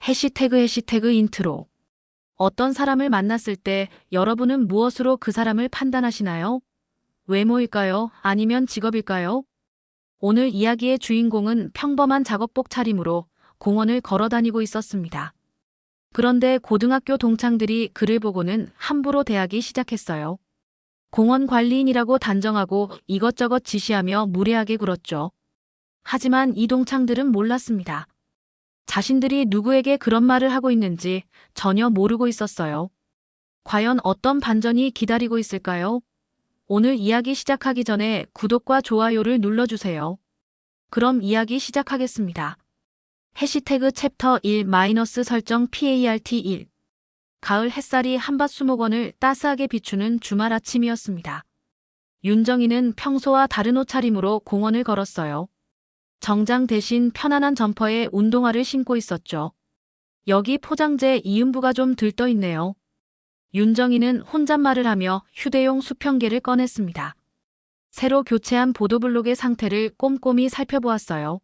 해시태그 인트로. 어떤 사람을 만났을 때 여러분은 무엇으로 그 사람을 판단하시나요? 외모일까요? 아니면 직업일까요? 오늘 이야기의 주인공은 평범한 작업복 차림으로 공원을 걸어 다니고 있었습니다. 그런데 고등학교 동창들이 그를 보고는 함부로 대하기 시작했어요. 공원 관리인이라고 단정하고 이것저것 지시하며 무례하게 굴었죠. 하지만 이 동창들은 몰랐습니다. 자신들이 누구에게 그런 말을 하고 있는지 전혀 모르고 있었어요. 과연 어떤 반전이 기다리고 있을까요? 오늘 이야기 시작하기 전에 구독과 좋아요를 눌러주세요. 그럼 이야기 시작하겠습니다. 해시태그 챕터 1 마이너스 설정 PART 1. 가을 햇살이 한밭 수목원을 따스하게 비추는 주말 아침이었습니다. 윤정이는 평소와 다른 옷차림으로 공원을 걸었어요. 정장 대신 편안한 점퍼에 운동화를 신고 있었죠. 여기 포장재 이음부가 좀 들떠 있네요. 윤정이는 혼잣말을 하며 휴대용 수평계를 꺼냈습니다. 새로 교체한 보도블록의 상태를 꼼꼼히 살펴보았어요.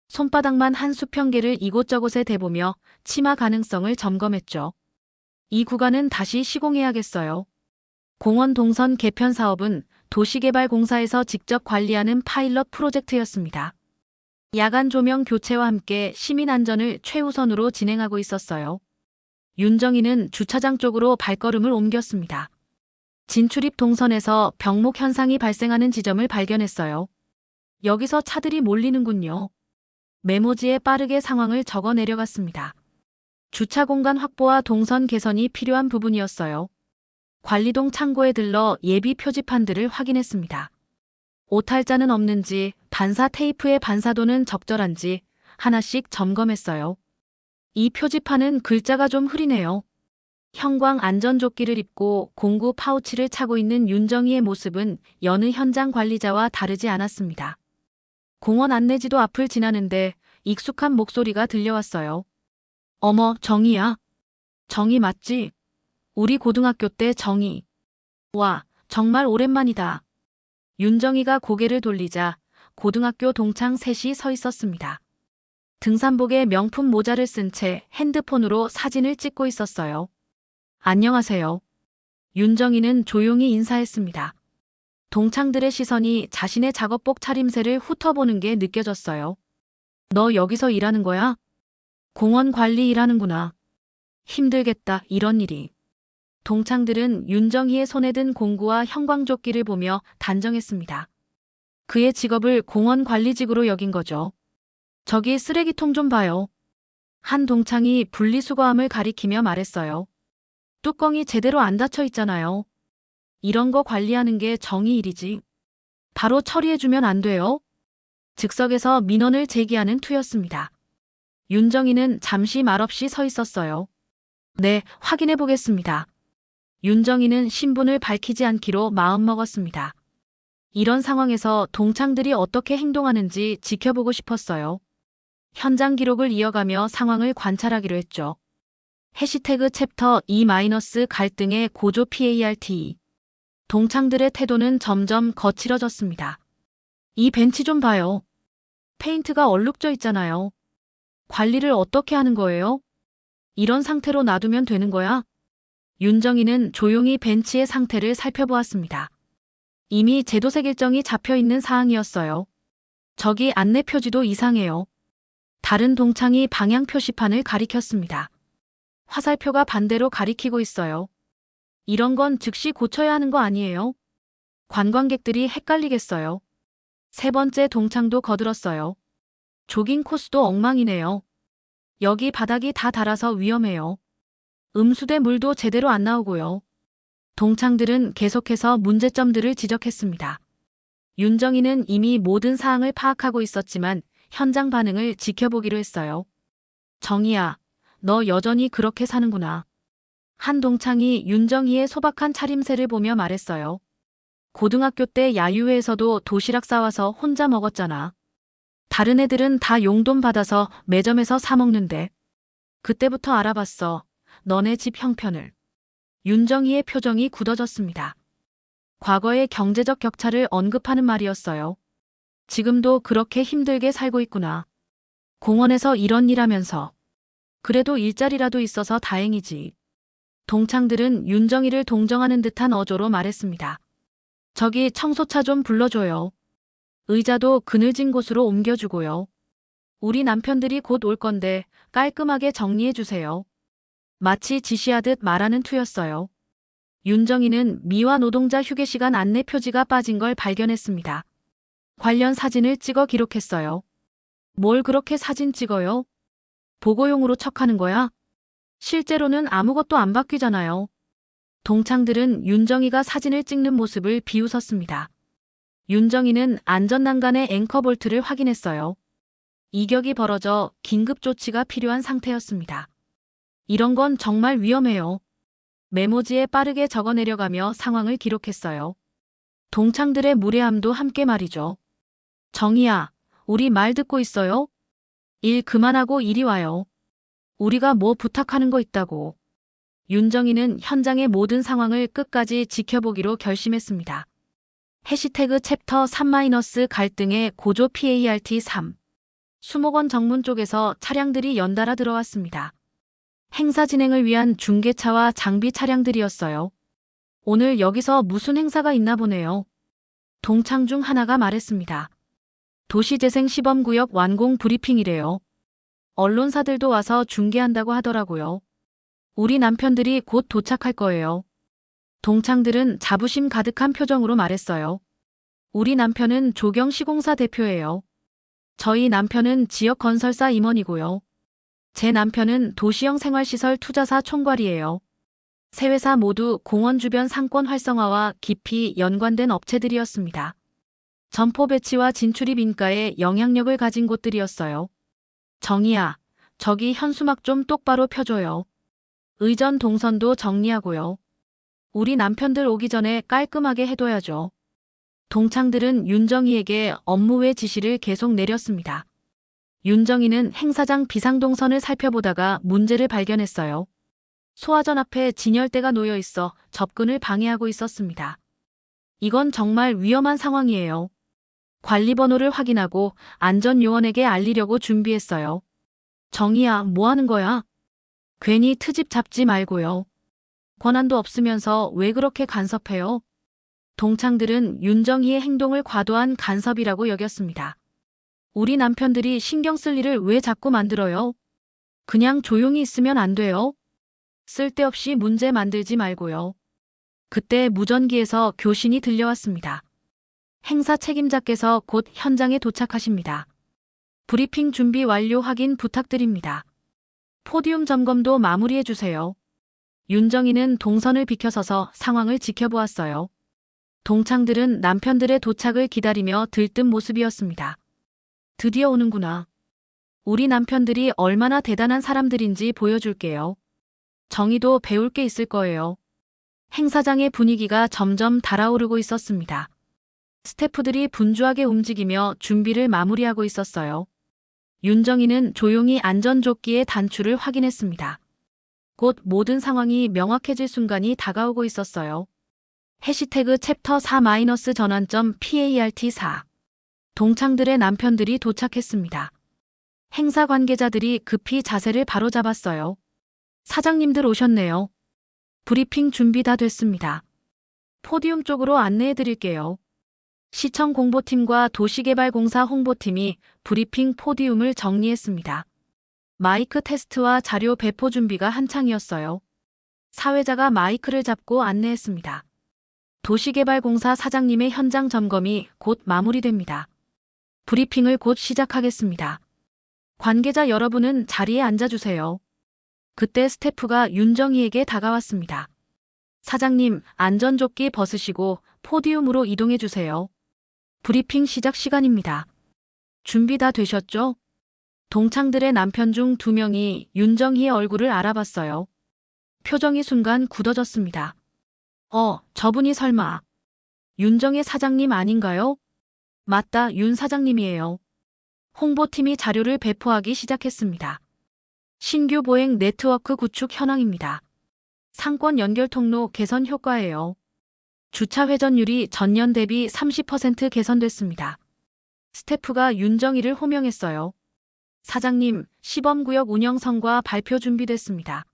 손바닥만 한 수평계를 이곳저곳에 대보며 치마 가능성을 점검했죠. 이 구간은 다시 시공해야겠어요. 공원 동선 개편 사업은 도시개발공사에서 직접 관리하는 파일럿 프로젝트였습니다. 야간 조명 교체와 함께 시민 안전을 최우선으로 진행하고 있었어요. 윤정이는 주차장 쪽으로 발걸음을 옮겼습니다. 진출입 동선에서 병목 현상이 발생하는 지점을 발견했어요. 여기서 차들이 몰리는군요. 메모지에 빠르게 상황을 적어 내려갔습니다. 주차 공간 확보와 동선 개선이 필요한 부분이었어요. 관리동 창고에 들러 예비 표지판들을 확인했습니다. 오탈자는 없는지, 반사 테이프의 반사도는 적절한지 하나씩 점검했어요. 이 표지판은 글자가 좀 흐리네요. 형광 안전조끼를 입고 공구 파우치를 차고 있는 윤정이의 모습은 여느 현장 관리자와 다르지 않았습니다. 공원 안내지도 앞을 지나는데 익숙한 목소리가 들려왔어요. 어머, 정이야. 정이 맞지? 우리 고등학교 때 정이. 와, 정말 오랜만이다. 윤정이가 고개를 돌리자 고등학교 동창 셋이 서 있었습니다. 등산복에 명품 모자를 쓴 채 핸드폰으로 사진을 찍고 있었어요. 안녕하세요. 윤정이는 조용히 인사했습니다. 동창들의 시선이 자신의 작업복 차림새를 훑어보는 게 느껴졌어요. 너 여기서 일하는 거야? 공원 관리 일하는구나. 힘들겠다, 이런 일이. 동창들은 윤정이의 손에 든 공구와 형광조끼를 보며 단정했습니다. 그의 직업을 공원 관리직으로 여긴 거죠. 저기 쓰레기통 좀 봐요. 한 동창이 분리수거함을 가리키며 말했어요. 뚜껑이 제대로 안 닫혀 있잖아요. 이런 거 관리하는 게 정의 일이지. 바로 처리해주면 안 돼요? 즉석에서 민원을 제기하는 투였습니다. 윤정이는 잠시 말없이 서 있었어요. 네, 확인해 보겠습니다. 윤정이는 신분을 밝히지 않기로 마음먹었습니다. 이런 상황에서 동창들이 어떻게 행동하는지 지켜보고 싶었어요. 현장 기록을 이어가며 상황을 관찰하기로 했죠. 해시태그 챕터 2 갈등의 고조 PART. 동창들의 태도는 점점 거칠어졌습니다. 이 벤치 좀 봐요. 페인트가 얼룩져 있잖아요. 관리를 어떻게 하는 거예요? 이런 상태로 놔두면 되는 거야? 윤정이는 조용히 벤치의 상태를 살펴보았습니다. 이미 제도색 일정이 잡혀 있는 사항이었어요. 저기 안내 표지도 이상해요. 다른 동창이 방향 표시판을 가리켰습니다. 화살표가 반대로 가리키고 있어요. 이런 건 즉시 고쳐야 하는 거 아니에요? 관광객들이 헷갈리겠어요. 세 번째 동창도 거들었어요. 조깅 코스도 엉망이네요. 여기 바닥이 다 닳아서 위험해요. 음수대 물도 제대로 안 나오고요. 동창들은 계속해서 문제점들을 지적했습니다. 윤정이는 이미 모든 사항을 파악하고 있었지만 현장 반응을 지켜보기로 했어요. 정이야, 너 여전히 그렇게 사는구나. 한 동창이 윤정이의 소박한 차림새를 보며 말했어요. 고등학교 때 야유회에서도 도시락 싸와서 혼자 먹었잖아. 다른 애들은 다 용돈 받아서 매점에서 사 먹는데. 그때부터 알아봤어. 너네 집 형편을. 윤정이의 표정이 굳어졌습니다. 과거의 경제적 격차를 언급하는 말이었어요. 지금도 그렇게 힘들게 살고 있구나. 공원에서 이런 일 하면서. 그래도 일자리라도 있어서 다행이지. 동창들은 윤정이를 동정하는 듯한 어조로 말했습니다. 저기 청소차 좀 불러줘요. 의자도 그늘진 곳으로 옮겨주고요. 우리 남편들이 곧 올 건데 깔끔하게 정리해주세요. 마치 지시하듯 말하는 투였어요. 윤정이는 미화 노동자 휴게시간 안내 표지가 빠진 걸 발견했습니다. 관련 사진을 찍어 기록했어요. 뭘 그렇게 사진 찍어요? 보고용으로 척하는 거야? 실제로는 아무것도 안 바뀌잖아요. 동창들은 윤정이가 사진을 찍는 모습을 비웃었습니다. 윤정이는 안전난간의 앵커 볼트를 확인했어요. 이격이 벌어져 긴급 조치가 필요한 상태였습니다. 이런 건 정말 위험해요. 메모지에 빠르게 적어 내려가며 상황을 기록했어요. 동창들의 무례함도 함께 말이죠. 정희야, 우리 말 듣고 있어요? 일 그만하고 이리 와요. 우리가 뭐 부탁하는 거 있다고. 윤정이는 현장의 모든 상황을 끝까지 지켜보기로 결심했습니다. 해시태그 챕터 3- 갈등의 고조 PART 3. 수목원 정문 쪽에서 차량들이 연달아 들어왔습니다. 행사 진행을 위한 중계차와 장비 차량들이었어요. 오늘 여기서 무슨 행사가 있나 보네요. 동창 중 하나가 말했습니다. 도시재생 시범구역 완공 브리핑이래요. 언론사들도 와서 중계한다고 하더라고요. 우리 남편들이 곧 도착할 거예요. 동창들은 자부심 가득한 표정으로 말했어요. 우리 남편은 조경시공사 대표예요. 저희 남편은 지역건설사 임원이고요. 제 남편은 도시형 생활시설 투자사 총괄이에요. 세 회사 모두 공원 주변 상권 활성화와 깊이 연관된 업체들이었습니다. 점포 배치와 진출입 인가에 영향력을 가진 곳들이었어요. 정희야, 저기 현수막 좀 똑바로 펴줘요. 의전 동선도 정리하고요. 우리 남편들 오기 전에 깔끔하게 해둬야죠. 동창들은 윤정이에게 업무 외 지시를 계속 내렸습니다. 윤정이는 행사장 비상동선을 살펴보다가 문제를 발견했어요. 소화전 앞에 진열대가 놓여 있어 접근을 방해하고 있었습니다. 이건 정말 위험한 상황이에요. 관리번호를 확인하고 안전요원에게 알리려고 준비했어요. 정희야, 뭐 하는 거야? 괜히 트집 잡지 말고요. 권한도 없으면서 왜 그렇게 간섭해요? 동창들은 윤정희의 행동을 과도한 간섭이라고 여겼습니다. 우리 남편들이 신경 쓸 일을 왜 자꾸 만들어요? 그냥 조용히 있으면 안 돼요? 쓸데없이 문제 만들지 말고요. 그때 무전기에서 교신이 들려왔습니다. 행사 책임자께서 곧 현장에 도착하십니다. 브리핑 준비 완료 확인 부탁드립니다. 포디움 점검도 마무리해 주세요. 윤정이는 동선을 비켜서서 상황을 지켜보았어요. 동창들은 남편들의 도착을 기다리며 들뜬 모습이었습니다. 드디어 오는구나. 우리 남편들이 얼마나 대단한 사람들인지 보여줄게요. 정희도 배울 게 있을 거예요. 행사장의 분위기가 점점 달아오르고 있었습니다. 스태프들이 분주하게 움직이며 준비를 마무리하고 있었어요. 윤정이는 조용히 안전조끼의 단추를 확인했습니다. 곧 모든 상황이 명확해질 순간이 다가오고 있었어요. 해시태그 챕터 4- 전환점 PART 4. 동창들의 남편들이 도착했습니다. 행사 관계자들이 급히 자세를 바로잡았어요. 사장님들 오셨네요. 브리핑 준비 다 됐습니다. 포디움 쪽으로 안내해 드릴게요. 시청 공보팀과 도시개발공사 홍보팀이 브리핑 포디움을 정리했습니다. 마이크 테스트와 자료 배포 준비가 한창이었어요. 사회자가 마이크를 잡고 안내했습니다. 도시개발공사 사장님의 현장 점검이 곧 마무리됩니다. 브리핑을 곧 시작하겠습니다. 관계자 여러분은 자리에 앉아주세요. 그때 스태프가 윤정희에게 다가왔습니다. 사장님, 안전조끼 벗으시고 포디움으로 이동해주세요. 브리핑 시작 시간입니다. 준비 다 되셨죠? 동창들의 남편 중 2명이 윤정희의 얼굴을 알아봤어요. 표정이 순간 굳어졌습니다. 저분이 설마 윤정희 사장님 아닌가요? 맞다, 윤 사장님이에요. 홍보팀이 자료를 배포하기 시작했습니다. 신규 보행 네트워크 구축 현황입니다. 상권 연결 통로 개선 효과예요. 주차 회전율이 전년 대비 30% 개선됐습니다. 스태프가 윤정희를 호명했어요. 사장님, 시범구역 운영 성과 발표 준비됐습니다.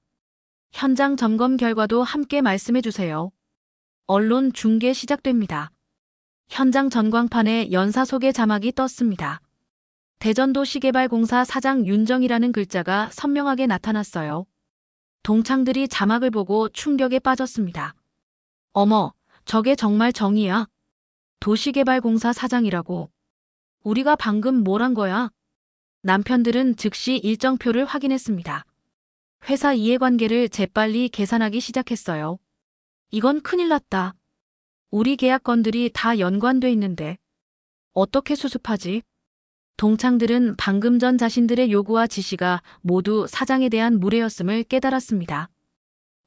현장 점검 결과도 함께 말씀해 주세요. 언론 중계 시작됩니다. 현장 전광판에 연사 소개 자막이 떴습니다. 대전도시개발공사 사장 윤정이라는 글자가 선명하게 나타났어요. 동창들이 자막을 보고 충격에 빠졌습니다. 어머, 저게 정말 정의야? 도시개발공사 사장이라고. 우리가 방금 뭘 한 거야? 남편들은 즉시 일정표를 확인했습니다. 회사 이해관계를 재빨리 계산하기 시작했어요. 이건 큰일 났다. 우리 계약건들이 다 연관돼 있는데 어떻게 수습하지? 동창들은 방금 전 자신들의 요구와 지시가 모두 사장에 대한 무례였음을 깨달았습니다.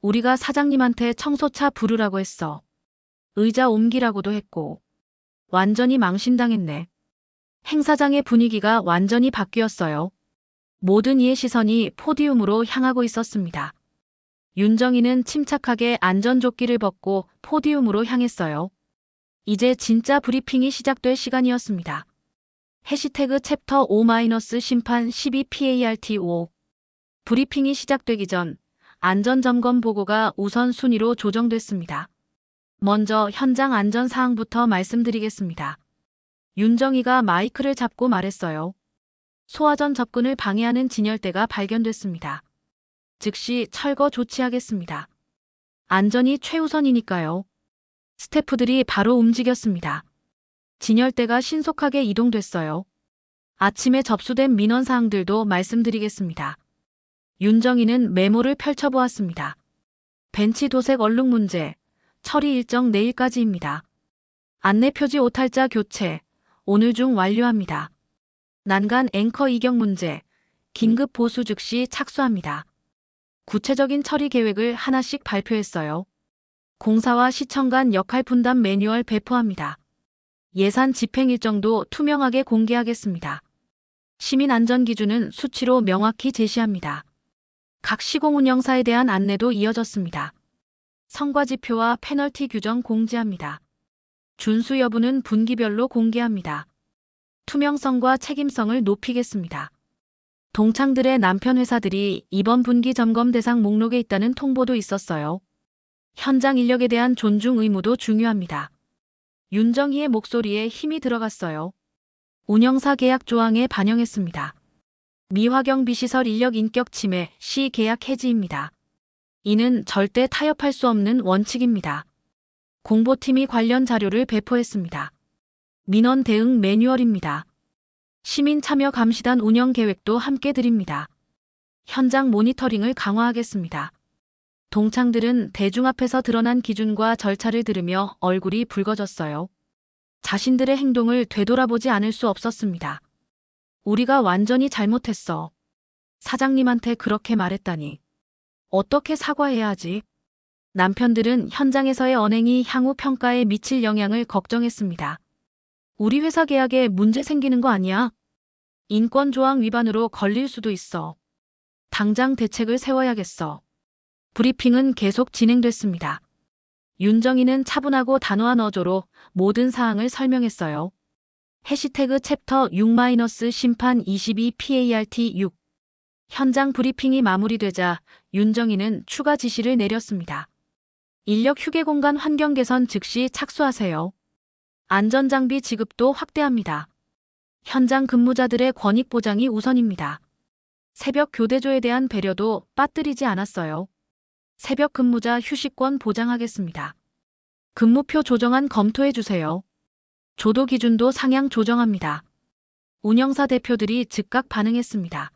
우리가 사장님한테 청소차 부르라고 했어. 의자 옮기라고도 했고. 완전히 망신당했네. 행사장의 분위기가 완전히 바뀌었어요. 모든 이의 시선이 포디움으로 향하고 있었습니다. 윤정이는 침착하게 안전조끼를 벗고 포디움으로 향했어요. 이제 진짜 브리핑이 시작될 시간이었습니다. 해시태그 챕터 5- 심판 12PART5 브리핑이 시작되기 전 안전점검 보고가 우선순위로 조정됐습니다. 먼저 현장 안전 사항부터 말씀드리겠습니다. 윤정이가 마이크를 잡고 말했어요. 소화전 접근을 방해하는 진열대가 발견됐습니다. 즉시 철거 조치하겠습니다. 안전이 최우선이니까요. 스태프들이 바로 움직였습니다. 진열대가 신속하게 이동됐어요. 아침에 접수된 민원사항들도 말씀드리겠습니다. 윤정이는 메모를 펼쳐보았습니다. 벤치 도색 얼룩 문제, 처리 일정 내일까지입니다. 안내표지 오탈자 교체, 오늘 중 완료합니다. 난간 앵커 이격 문제, 긴급 보수 즉시 착수합니다. 구체적인 처리 계획을 하나씩 발표했어요. 공사와 시청 간 역할 분담 매뉴얼 배포합니다. 예산 집행 일정도 투명하게 공개하겠습니다. 시민 안전 기준은 수치로 명확히 제시합니다. 각 시공 운영사에 대한 안내도 이어졌습니다. 성과지표와 페널티 규정 공지합니다. 준수 여부는 분기별로 공개합니다. 투명성과 책임성을 높이겠습니다. 동창들의 남편 회사들이 이번 분기 점검 대상 목록에 있다는 통보도 있었어요. 현장 인력에 대한 존중 의무도 중요합니다. 윤정희의 목소리에 힘이 들어갔어요. 운영사 계약 조항에 반영했습니다. 미화경 비시설 인력 인격 침해 시 계약 해지입니다. 이는 절대 타협할 수 없는 원칙입니다. 공보팀이 관련 자료를 배포했습니다. 민원 대응 매뉴얼입니다. 시민 참여 감시단 운영 계획도 함께 드립니다. 현장 모니터링을 강화하겠습니다. 동창들은 대중 앞에서 드러난 기준과 절차를 들으며 얼굴이 붉어졌어요. 자신들의 행동을 되돌아보지 않을 수 없었습니다. 우리가 완전히 잘못했어. 사장님한테 그렇게 말했다니. 어떻게 사과해야 하지? 남편들은 현장에서의 언행이 향후 평가에 미칠 영향을 걱정했습니다. 우리 회사 계약에 문제 생기는 거 아니야? 인권조항 위반으로 걸릴 수도 있어. 당장 대책을 세워야겠어. 브리핑은 계속 진행됐습니다. 윤정이는 차분하고 단호한 어조로 모든 사항을 설명했어요. 해시태그 챕터 6- 심판 22PART6 현장 브리핑이 마무리되자 윤정이는 추가 지시를 내렸습니다. 인력 휴게 공간 환경 개선 즉시 착수하세요. 안전장비 지급도 확대합니다. 현장 근무자들의 권익 보장이 우선입니다. 새벽 교대조에 대한 배려도 빠뜨리지 않았어요. 새벽 근무자 휴식권 보장하겠습니다. 근무표 조정안 검토해 주세요. 조도 기준도 상향 조정합니다. 운영사 대표들이 즉각 반응했습니다.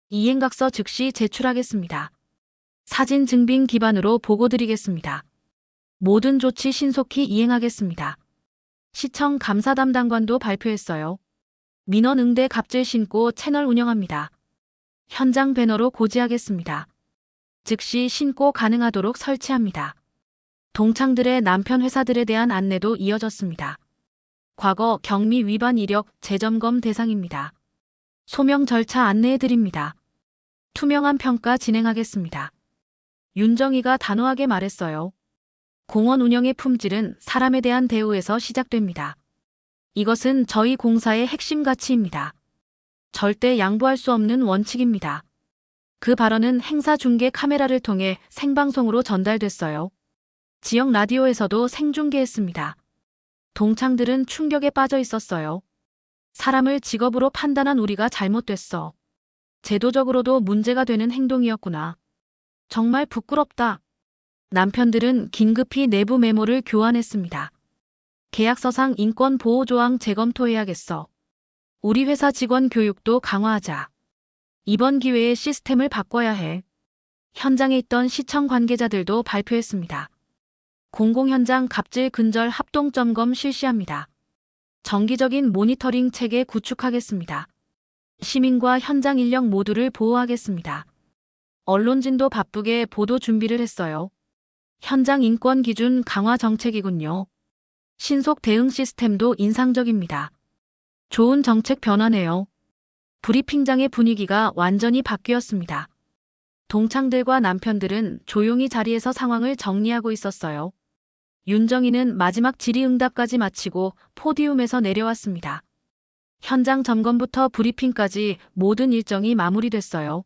이행각서 즉시 제출하겠습니다. 사진 증빙 기반으로 보고드리겠습니다. 모든 조치 신속히 이행하겠습니다. 시청 감사 담당관도 발표했어요. 민원 응대 갑질 신고 채널 운영합니다. 현장 배너로 고지하겠습니다. 즉시 신고 가능하도록 설치합니다. 동창들의 남편 회사들에 대한 안내도 이어졌습니다. 과거 경미 위반 이력 재점검 대상입니다. 소명 절차 안내해드립니다. 투명한 평가 진행하겠습니다. 윤정이가 단호하게 말했어요. 공원 운영의 품질은 사람에 대한 대우에서 시작됩니다. 이것은 저희 공사의 핵심 가치입니다. 절대 양보할 수 없는 원칙입니다. 그 발언은 행사 중계 카메라를 통해 생방송으로 전달됐어요. 지역 라디오에서도 생중계했습니다. 동창들은 충격에 빠져 있었어요. 사람을 직업으로 판단한 우리가 잘못됐어. 제도적으로도 문제가 되는 행동이었구나. 정말 부끄럽다. 남편들은 긴급히 내부 메모를 교환했습니다. 계약서상 인권보호조항 재검토해야겠어. 우리 회사 직원 교육도 강화하자. 이번 기회에 시스템을 바꿔야 해. 현장에 있던 시청 관계자들도 발표했습니다. 공공현장 갑질 근절 합동점검 실시합니다. 정기적인 모니터링 체계 구축하겠습니다. 시민과 현장 인력 모두를 보호하겠습니다. 언론진도 바쁘게 보도 준비를 했어요. 현장 인권 기준 강화 정책이군요. 신속 대응 시스템도 인상적입니다. 좋은 정책 변화네요. 브리핑장의 분위기가 완전히 바뀌었습니다. 동창들과 남편들은 조용히 자리에서 상황을 정리하고 있었어요. 윤정희는 마지막 질의응답까지 마치고 포디움에서 내려왔습니다. 현장 점검부터 브리핑까지 모든 일정이 마무리됐어요.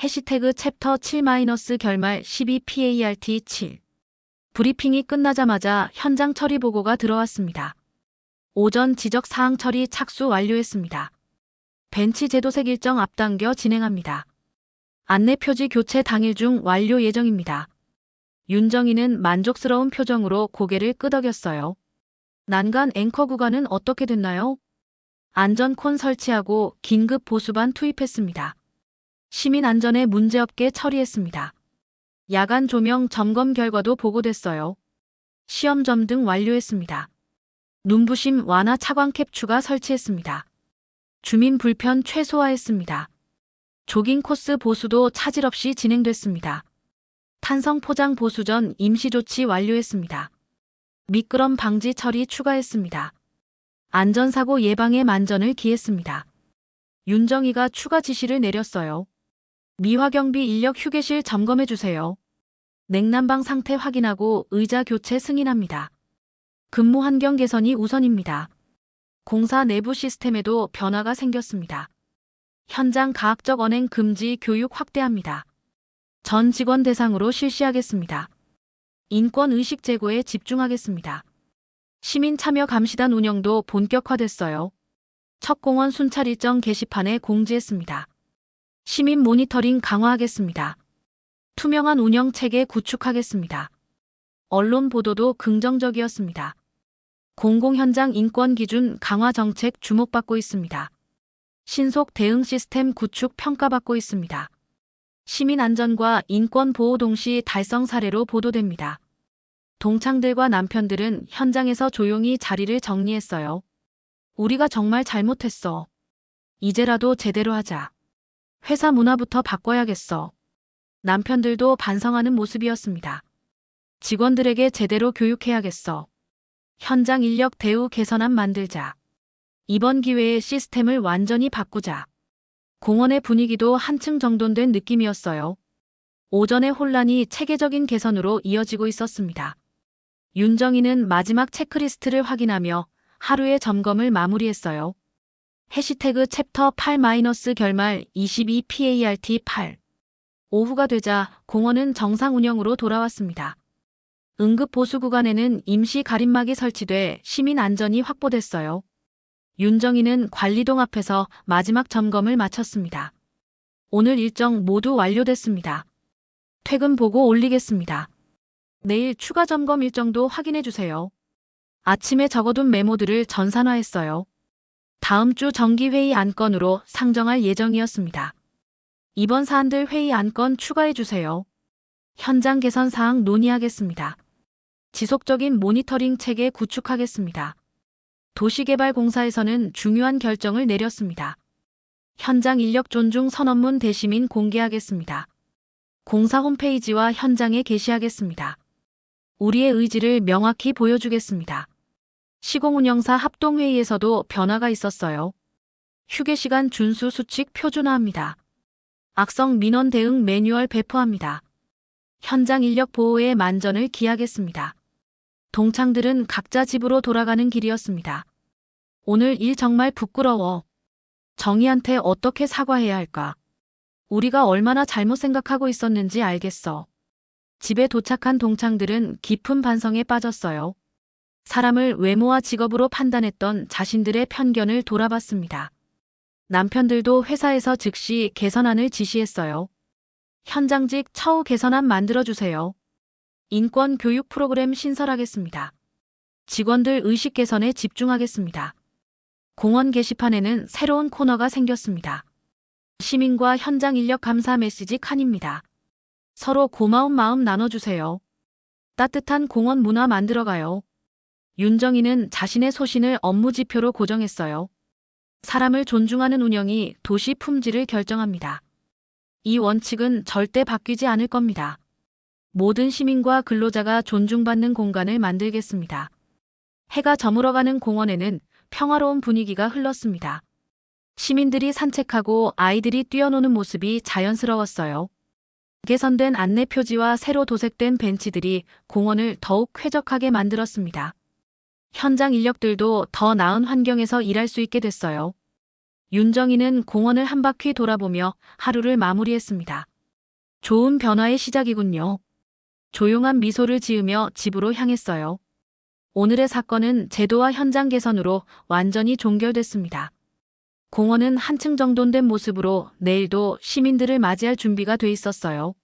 해시태그 챕터 7- 결말 12PART7 브리핑이 끝나자마자 현장 처리 보고가 들어왔습니다. 오전 지적 사항 처리 착수 완료했습니다. 벤치 제도색 일정 앞당겨 진행합니다. 안내 표지 교체 당일 중 완료 예정입니다. 윤정희는 만족스러운 표정으로 고개를 끄덕였어요. 난간 앵커 구간은 어떻게 됐나요? 안전콘 설치하고 긴급 보수반 투입했습니다. 시민 안전에 문제없게 처리했습니다. 야간 조명 점검 결과도 보고됐어요. 시험점 등 완료했습니다. 눈부심 완화 차광 캡추가 설치했습니다. 주민 불편 최소화했습니다. 조깅 코스 보수도 차질 없이 진행됐습니다. 탄성 포장 보수 전 임시 조치 완료했습니다. 미끄럼 방지 처리 추가했습니다. 안전사고 예방에 만전을 기했습니다. 윤정희가 추가 지시를 내렸어요. 미화경비 인력 휴게실 점검해주세요. 냉난방 상태 확인하고 의자 교체 승인합니다. 근무 환경 개선이 우선입니다. 공사 내부 시스템에도 변화가 생겼습니다. 현장 가학적 언행 금지 교육 확대합니다. 전 직원 대상으로 실시하겠습니다. 인권의식 제고에 집중하겠습니다. 시민 참여 감시단 운영도 본격화됐어요. 첫 공원 순찰 일정 게시판에 공지했습니다. 시민 모니터링 강화하겠습니다. 투명한 운영 체계 구축하겠습니다. 언론 보도도 긍정적이었습니다. 공공현장 인권 기준 강화 정책 주목받고 있습니다. 신속 대응 시스템 구축 평가받고 있습니다. 시민 안전과 인권 보호 동시 달성 사례로 보도됩니다. 동창들과 남편들은 현장에서 조용히 자리를 정리했어요. 우리가 정말 잘못했어. 이제라도 제대로 하자. 회사 문화부터 바꿔야겠어. 남편들도 반성하는 모습이었습니다. 직원들에게 제대로 교육해야겠어. 현장 인력 대우 개선안 만들자. 이번 기회에 시스템을 완전히 바꾸자. 공원의 분위기도 한층 정돈된 느낌이었어요. 오전의 혼란이 체계적인 개선으로 이어지고 있었습니다. 윤정희는 마지막 체크리스트를 확인하며 하루의 점검을 마무리했어요. 해시태그 챕터 8- 결말 22PART8 오후가 되자 공원은 정상 운영으로 돌아왔습니다. 응급 보수 구간에는 임시 가림막이 설치돼 시민 안전이 확보됐어요. 윤정희는 관리동 앞에서 마지막 점검을 마쳤습니다. 오늘 일정 모두 완료됐습니다. 퇴근 보고 올리겠습니다. 내일 추가 점검 일정도 확인해 주세요. 아침에 적어둔 메모들을 전산화했어요. 다음 주 정기회의 안건으로 상정할 예정이었습니다. 이번 사안들 회의 안건 추가해 주세요. 현장 개선 사항 논의하겠습니다. 지속적인 모니터링 체계 구축하겠습니다. 도시개발공사에서는 중요한 결정을 내렸습니다. 현장 인력 존중 선언문 대시민 공개하겠습니다. 공사 홈페이지와 현장에 게시하겠습니다. 우리의 의지를 명확히 보여주겠습니다. 시공운영사 합동회의에서도 변화가 있었어요. 휴게시간 준수 수칙 표준화합니다. 악성 민원 대응 매뉴얼 배포합니다. 현장 인력 보호에 만전을 기하겠습니다. 동창들은 각자 집으로 돌아가는 길이었습니다. 오늘 일 정말 부끄러워. 정희한테 어떻게 사과해야 할까? 우리가 얼마나 잘못 생각하고 있었는지 알겠어. 집에 도착한 동창들은 깊은 반성에 빠졌어요. 사람을 외모와 직업으로 판단했던 자신들의 편견을 돌아봤습니다. 남편들도 회사에서 즉시 개선안을 지시했어요. 현장직 처우 개선안 만들어주세요. 인권 교육 프로그램 신설하겠습니다. 직원들 의식 개선에 집중하겠습니다. 공원 게시판에는 새로운 코너가 생겼습니다. 시민과 현장 인력 감사 메시지 칸입니다. 서로 고마운 마음 나눠주세요. 따뜻한 공원 문화 만들어가요. 윤정희는 자신의 소신을 업무 지표로 고정했어요. 사람을 존중하는 운영이 도시 품질을 결정합니다. 이 원칙은 절대 바뀌지 않을 겁니다. 모든 시민과 근로자가 존중받는 공간을 만들겠습니다. 해가 저물어가는 공원에는 평화로운 분위기가 흘렀습니다. 시민들이 산책하고 아이들이 뛰어노는 모습이 자연스러웠어요. 개선된 안내 표지와 새로 도색된 벤치들이 공원을 더욱 쾌적하게 만들었습니다. 현장 인력들도 더 나은 환경에서 일할 수 있게 됐어요. 윤정희는 공원을 한 바퀴 돌아보며 하루를 마무리했습니다. 좋은 변화의 시작이군요. 조용한 미소를 지으며 집으로 향했어요. 오늘의 사건은 제도와 현장 개선으로 완전히 종결됐습니다. 공원은 한층 정돈된 모습으로 내일도 시민들을 맞이할 준비가 돼 있었어요.